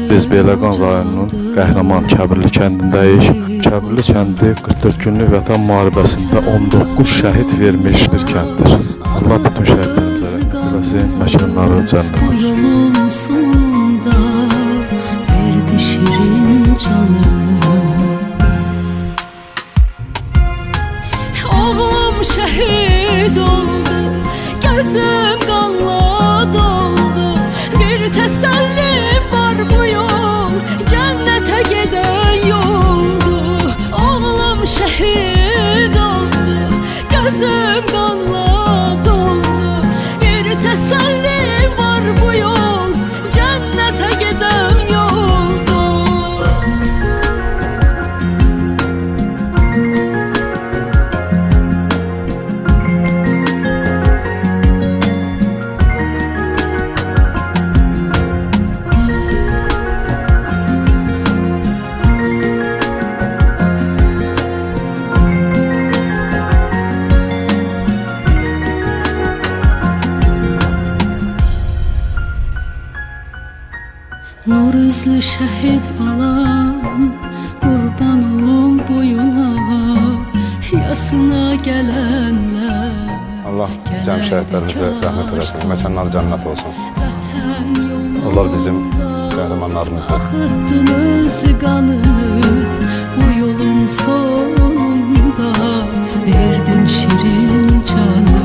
Biz Beyləqan rayonunun Qəhrəman Kəbirli kəndindəyik. Kəbirli kəndi 44 günlük vətən müharibəsində 19 şəhid vermiş bir kənddir. Allah bütün şəhidlərimizə rəhmət eləsin, məkanları cənnət olsun. Yolun sonunda verdi şirin canını. Oğlum şəhid oldu, gözüm qanla doldu. Bir təsəllim var bu yol, cənnətə gedən yoldur. Oğlum şəhid oldu, gözüm qanla doldu. Bir təsəllim var bu yol, cənnətə gedən yoldur. Nur üzlü şəhid balam, qurban olum boyuna, yasına gələnlər. Allah cəm şəhidlərimizə rəhmət eləsin, məkanları cənnət olsun. Allah bizim qəhrəmanlarımızdır. Axıtdınız qanını, bu yolun sonunda verdin şirin canını.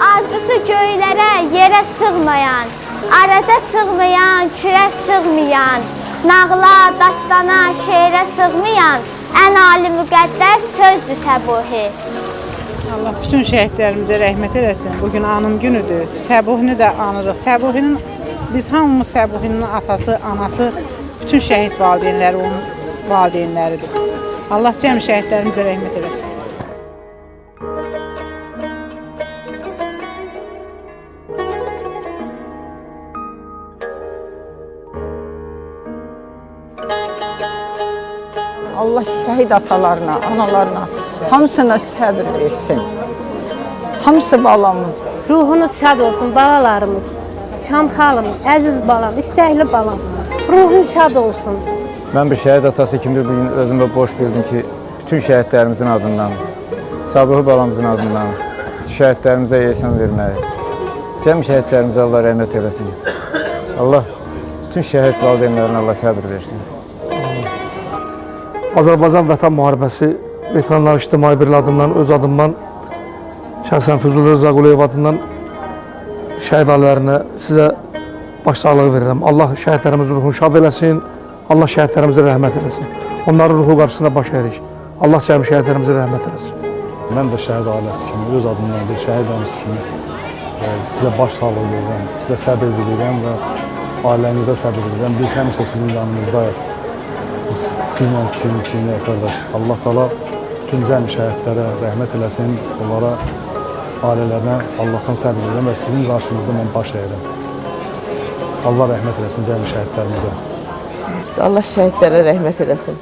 Arzusu göylərə, yerə sığmayan, arada sığmayan, kürə sığmayan, nağla, dastana, şeirə sığmayan, ən ali müqəddəs sözdür Səbuhi. Allah bütün şəhidlərimizə rəhmət eləsin. Bugün anım günüdür. Səbuhini də anırıq. Səbuhinin, biz hamımız Səbuhinin atası, anası, bütün şəhid valideynləri onun valideynləridir. Allah cəm şəhidlərimizə rəhmət eləsin. Allah şəhid atalarına, analarına, hamısına səbir versin. Hamısı balamız. Ruhunuz şad olsun balalarımız. Şam xalım, əziz balam, istəkli balam. Ruhun şad olsun. Mən bir şəhid atası kimi bugün özümdə boş bildim ki, bütün şəhidlərimizin adından, Sabığı balamızın adından şəhidlərimizə ehsan verməyi, cəm şəhidlərimizə Allah rəhmət eləsin. Allah bütün şəhid valideynlərinə Allah səbir versin. Azərbaycan Vətən Müharibəsi Veteranlar İctimai Birliyi adından, öz adımdan, şəxsən Füzuli Rza Quliyev adından şəhid ailələrinə sizə başsağlığı verirəm. Allah şəhidlərimizin ruhunu şad eləsin, Allah şəhidlərimizə rəhmət eləsin. Onların ruhu qarşısında baş əyirik. Allah cəmi şəhidlərimizə rəhmət eləsin. Mən də şəhid ailəsi kimi, öz adımdan bir şəhid ailəsi kimi sizə başsağlığı verirəm, sizə səbir diləyirəm və ailənizə səbir diləyirəm. Biz həmişə sizin yanınızdayıq. Biz sizlə çiyin-çiyinə qardaş. Allah Taala bütün cəmi şəhidlərə rəhmət eləsin, onlara, ailələrinə Allahdan səbir edirəm və sizin qarşınızda mən baş əyirəm. Allah rəhmət eləsin cəmi şəhidlərimizə. Allah şəhidlərə rəhmət eləsin.